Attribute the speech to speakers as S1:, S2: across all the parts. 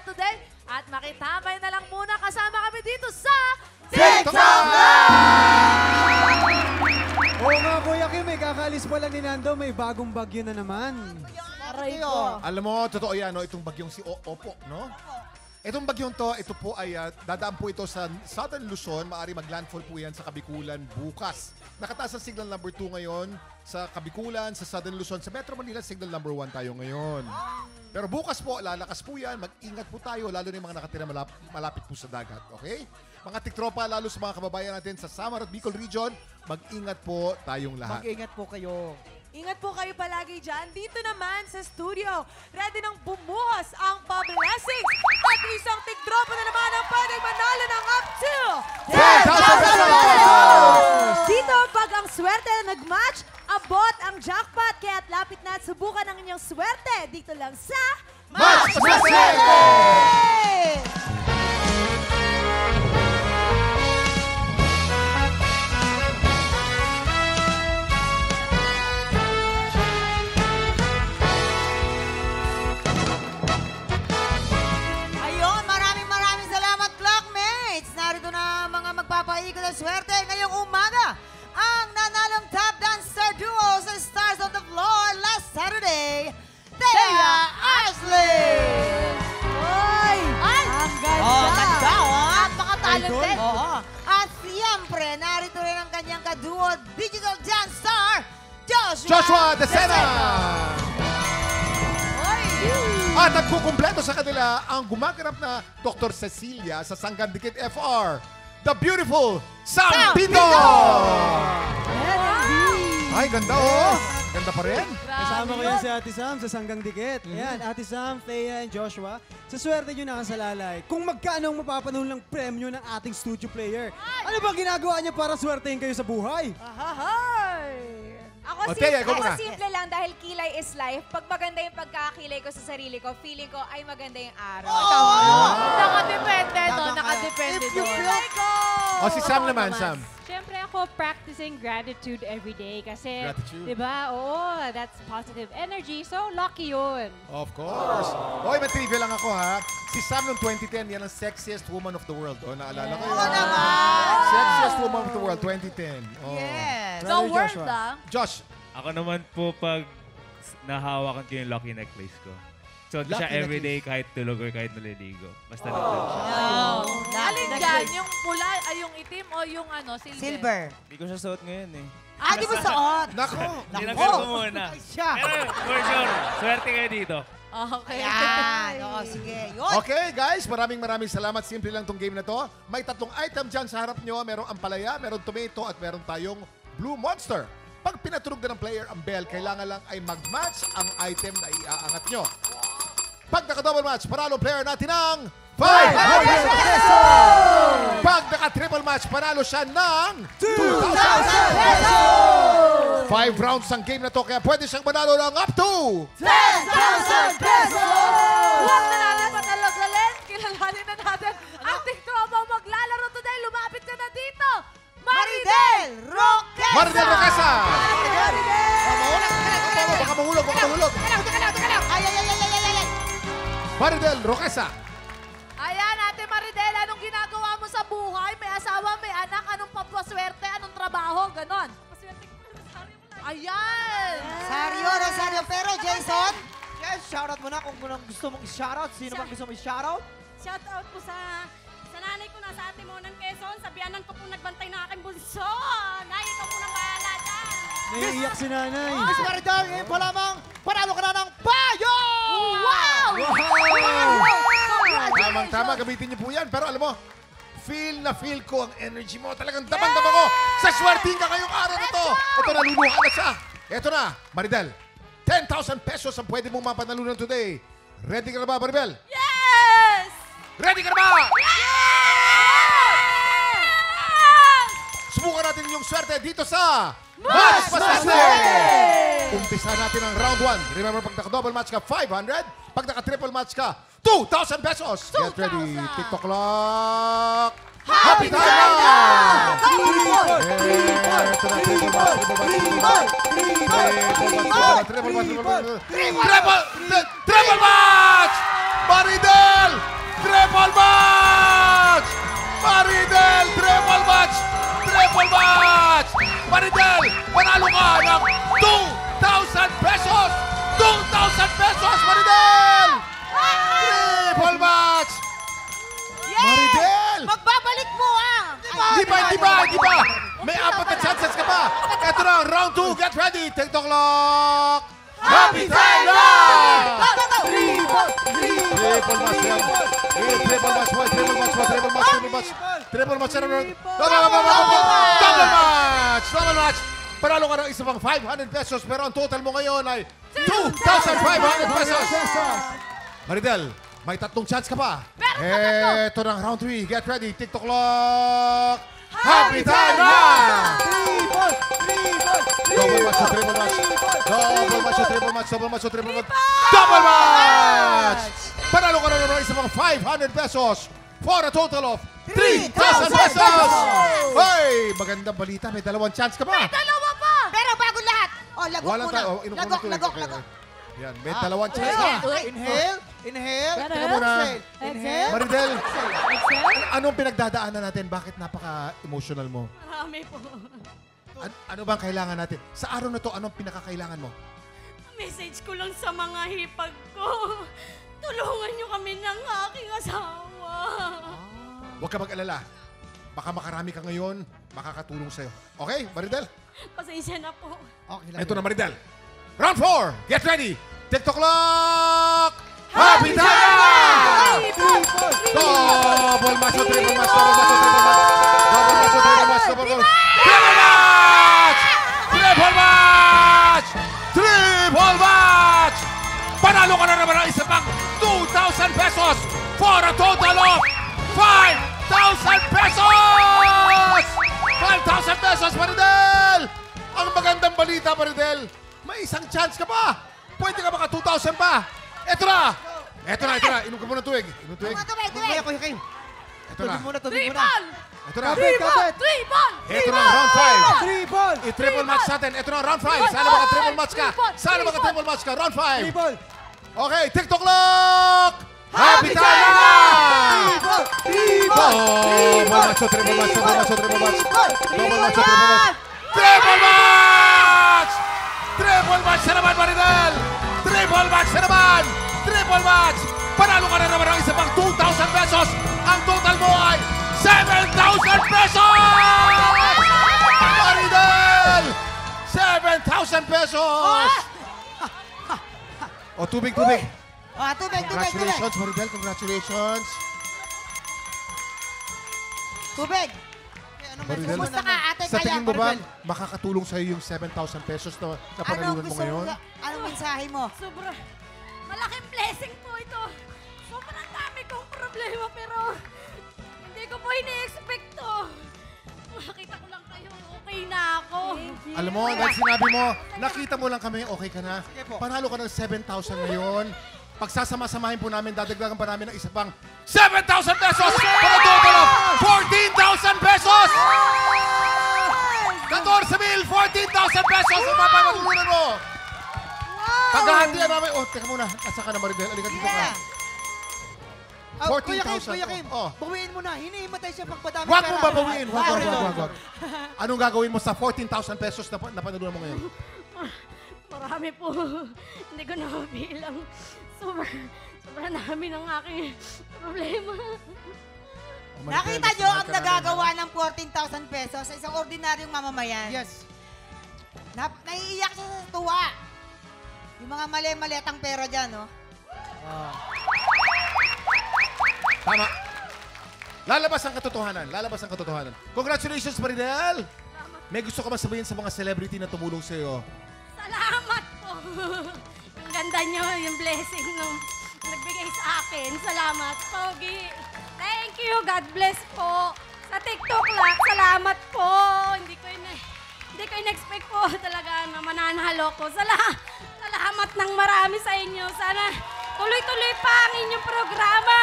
S1: today. At makitambay na lang muna kasama kami dito sa
S2: TikTok
S3: Oo nga, Kuya Kim, kakaalis pa lang ni Nando, may bagong bagyo na naman.
S1: Aray ko.
S2: Alam mo, totoo yan, no? Itong bagyong si Opo, no? Itong bagyong to, ito po ay dadaan po ito sa Southern Luzon. Maaari maglandfall po yan sa Kabikulan bukas. Nakataas ang signal number 2 ngayon sa Kabikulan, sa Southern Luzon. Sa Metro Manila, signal number 1 tayo ngayon. Pero bukas po, lalakas po yan. Mag-ingat po tayo, lalo na yung mga nakatira malapit po sa dagat. Okay? Mga tiktropa, lalo sa mga kababayan natin sa Samar at Bicol Region, mag-ingat po tayong lahat.
S4: Mag-ingat po kayo.
S5: Ingat po kayo palagi dyan. Dito naman sa studio, ready nang bumuhos ang pa-blessings. At isang tigdropa na naman ang pwedeng manalo ng up to
S2: 10,000
S5: Dito, pag ang swerte na nag-match, abot ang jackpot. Kaya't lapit na at subukan ang inyong swerte. Dito lang sa
S2: Match Swerte!
S4: Magpapaikot ng swerte ngayong umaga ang nanalong tap dancer duo sa Stars on the Floor last Saturday, Thea Ashley!
S5: Oy!
S1: Ay!
S5: Ang ganda!
S4: Oh, ganda, oh!
S1: Napaka-talented.
S4: Oo. At siyempre, narito rin ang kanyang kaduo, digital dance star,
S2: Joshua Decena! At nagkukumpleto sa kanila ang gumaganap na Dr. Cecilia sa Sanggan Dikit FR. The beautiful Sam Pito! Ay, ganda oh! Ganda pa rin.
S3: Kasama ko yan si Ate Sam sa Sanggang Dikit. Ayan, Ate Sam, Thea, and Joshua. Sa swerte nyo nakasalalay, kung magkano ang mapapanood ng premyo ng ating studio player. Ano ba ginagawa niya para swertein kayo sa buhay?
S5: Ahahay!
S2: O, Thea, ikaw muna.
S6: Simple lang dahil kilay is life. Pag maganda yung pagkakilay ko sa sarili ko, feeling ko ay maganda yung araw.
S1: Nakadepende, no? Nakadepende doon.
S2: O, si Sam naman, Sam.
S7: Siyempre ako practicing gratitude every day kasi,
S2: Gratitude.
S7: di ba, that's positive energy. So, lucky yun.
S2: Of course. Oy, may trivia lang ako ha. Si Sam noong 2010, yan ang sexiest woman of the world. O, naalala ko yun.
S4: Oo naman!
S2: Sexiest woman of the world, 2010. Oh.
S4: Yes!
S1: The world,
S3: Joshua.
S2: Josh,
S8: Ako naman po pag nahawakan ko yung lucky necklace ko. So, siya
S2: Lucky
S8: everyday kahit tulog or kahit naliligo. Basta nandun siya.
S1: Alin dyan? Yung pula, ay yung itim o yung ano, silver?
S4: Silver.
S8: Hindi ko siya suot ngayon eh.
S4: Ah, di mo suot?
S2: nako.
S8: Tinanggal ko muna.
S4: Siya.
S8: Pero for sure, swerte kayo dito.
S1: Okay.
S4: Yan. Oo, sige. Yun.
S2: Okay, guys, maraming salamat. Simple lang tong game na to. May 3 item dyan sa harap nyo. Merong ampalaya, merong tomato, at meron tayong Blue Monster. Pag pinatunog na ng player ang bell, kailangan lang ay mag-match ang item na iaangat nyo. Pag naka-double match, panalo player natin ng 500 pesos! Pag naka-triple match, panalo siya ng 2,000 pesos! 5 rounds ang game na to, kaya pwede siyang manalo ng up to
S4: 10,000 pesos!
S1: Huwag na natin patalagalin. Kilalanin na natin ang tiktropa maglalaro today. Lumapit ka na dito.
S4: Maridel Roquesa!
S2: Maridel Roquesa!
S4: Maridel!
S2: Baka mahulog, baka mahulog.
S4: Teka lang! Ay!
S2: Maridel Roquesa.
S1: Ayan, Ate Maridel, anong ginagawa mo sa buhay? May asawa, may anak, anong papaswerte, anong trabaho, ganon. Ayan!
S4: Rosario. Pero, Jason?
S9: Yes, shoutout mo na kung gusto mong i-shoutout. Sino bang gusto mong i-shoutout?
S7: Shoutout po sa nanay ko na sa ate mo ng Quezon. Sa biyanan ko po nagbantay ng aking bunso. Nay, ikaw po nang bahala dyan.
S3: Naiiyak si nanay.
S9: Miss Maridel, ngayon pa lamang, panalo ka na ng payo!
S1: Wow!
S2: Tamang-tama, gamitin niyo po yan. Pero alam mo, feel ko ang energy mo. Talagang damang-dama ko. Sa swerting ka ngayong araw na to. Ito, naluluha na siya. Ito na, Maridel. 10,000 pesos ang pwede mong mapanalunan today. Ready ka na ba, Maribel?
S1: Yes!
S2: Ready ka na ba? Subukan natin yung swerte dito sa Match Swerte! Umpisa natin ang round 1. Remember, pag naka-double match ka, 500. Pag naka-triple match ka, 2,000 pesos. Get ready. TikTok clock. Happy time now! Triple match! Maridel! Triple match! Maridel, triple match! Triple match! Maridel, panalo ka ng 2,000 pesos! 2,000 pesos, Maridel! Triple match! Maridel!
S4: Magbabalik mo ah!
S2: Di ba? May apat na chances ka pa. Ito na, round 2. Get ready. TikTok clock. Happy time na! Triple match yan. Triple match mo. Triple match. Double match. Panalo ka ng isa pang 500 pesos. Pero ang total mo ngayon ay 2,500 pesos. Maridel, may tatlong chance ka pa. Ito na, round 3. Get ready. TikTok clock. Happy time na! Double match. Double match! Panalo ka na naman isa pang 500 pesos for a total of 3,000 pesos! Hoy! Magandang balita. May dalawang chance ka pa.
S1: Dalawa pa!
S4: Pero bago lahat, lagok
S2: Walang
S4: muna.
S2: tayo. Inom muna
S4: Lagok.
S2: tubig. Yan, may dalawang chance ka.
S9: Inhale.
S2: Teka muna.
S9: Inhale.
S2: Maridel, anong pinagdadaanan natin? Bakit napaka-emotional mo?
S7: Marami po.
S2: Ano bang kailangan natin? Sa araw na to, anong pinakakailangan mo?
S7: Message ko lang sa mga hipag ko. Tulungan niyo kami ng aking asawa.
S2: Huwag ka mag-alala. Baka makarami ka ngayon, makakatulong sa'yo. Okay, Maridel?
S7: Pasensya na po.
S9: Okay lang.
S2: Ito na, Maridel. Round 4, get ready. TikTok clock. Happy time! Double match. Triple match! Panalo ka na naman ng isa pang 2,000 pesos for a total of 5,000 pesos! 5,000 pesos, Maridel! Ang magandang balita, Maridel, may isang chance ka pa. Pwede ka baka 2,000 pa. Ito na. Inom ka muna tubig.
S4: Tubig.
S9: Kuya Kim.
S2: Ito na.
S9: Tubig muna.
S2: Ito na.
S1: Triple!
S2: Ito na, round 5.
S3: Triple!
S2: I-triple match natin. Ito na, round 5. Sana maka-triple match ka. Round 5.
S3: Triple!
S2: Okay, TikTok clock! Happy time na! Triple match. Triple match na naman, Maridel! Triple match! Panalo ka na naman ng isa pang 2,000 pesos! Ang total mo ay 7,000 pesos! Maridel! 7,000 pesos! O, tubig.
S4: Tubig.
S2: Congratulations, Maridel. Congratulations.
S4: Tubig.
S2: Maridel,
S4: Kumusta ka, ate
S2: sa tingin mo ba,
S4: Maridel?
S2: makakatulong sa'yo yung 7,000 pesos na panalunan mo ngayon?
S4: Anong mensahe mo?
S7: Sobra. Malaking blessing po ito. Sobrang dami kong problema pero hindi ko po ini-expect to. Makita ko lang kayo, okay na ako.
S2: Alam mo, dahil sinabi mo, nakita mo lang kami, okay ka na. Panalo ka ng 7,000 ngayon. Pagsasama-samahin po namin, dadagdagan pa namin ng isa pang 7,000 pesos para total of 14,000 pesos! 14,000, 14,000 pesos ang papanagulunan mo! Paghahantian namin, teka muna, asa ka na, Maridel? Alika dito ka. 14,000.
S9: Kuya Kim,
S2: Oh.
S9: bawiin mo na. Hinihimatay siya pagpadami
S2: Huwag mong babawiin. Huwag. Anong gagawin mo sa 14,000 pesos na panalunan mo ngayon?
S7: Marami po. Hindi ko na mabilang. Sobrang dami ng aking problema.
S4: Nakita nyo ang nagagawa ng 14,000 pesos sa isang ordinaryong mamamayan?
S9: Yes.
S4: Naiiyak siya sa tuwa. Yung mga mali-maliatang pera dyan, no?
S2: Tama. Lalabas ang katotohanan. Congratulations, Maridel! May gusto ka ba sabihin sa mga celebrity na tumulong sa'yo?
S7: Salamat po. Ang ganda niyo, yung blessing nung nagbigay sa akin. Salamat, Pogi. Thank you. God bless po. Sa TikTok lang, salamat po. Hindi ko in-expect po talaga na mananalo ko. Salamat ng marami sa inyo. Sana tuloy-tuloy pa ang inyong programa.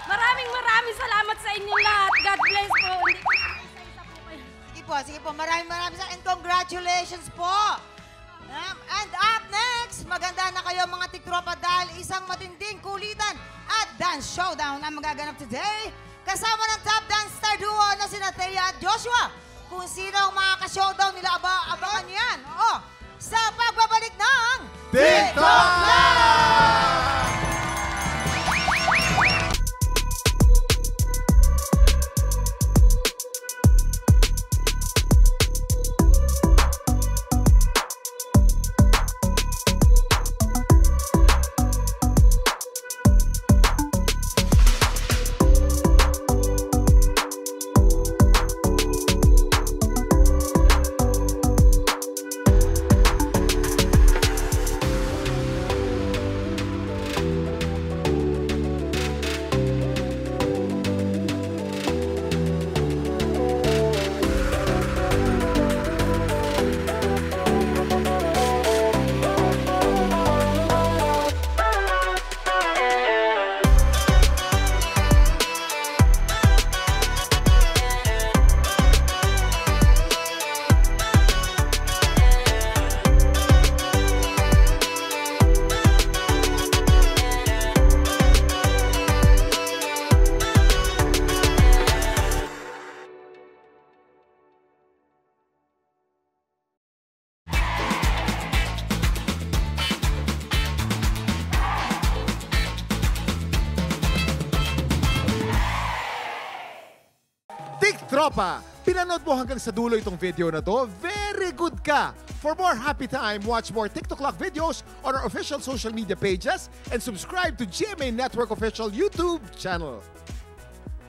S7: Maraming salamat sa inyo lahat. God bless po. Hindi ko isa-isa po kayo.
S4: Sige po. Maraming and congratulations po. And up next, maganda na kayo mga tiktropa dahil isang matinding kulitan at Dance Showdown ang magaganap today. Kasama ng top dance star duo na sina Thea at Joshua. Kung sino ang makaka-showdown nila, abangan nyo yan. Oo, sa pagbabalik ng
S2: TikTok Live! Tropa, pinanood mo hanggang sa dulo itong video na to? Very good ka! For more happy time, watch more TikTok Lock videos on our official social media pages and subscribe to GMA Network official YouTube channel.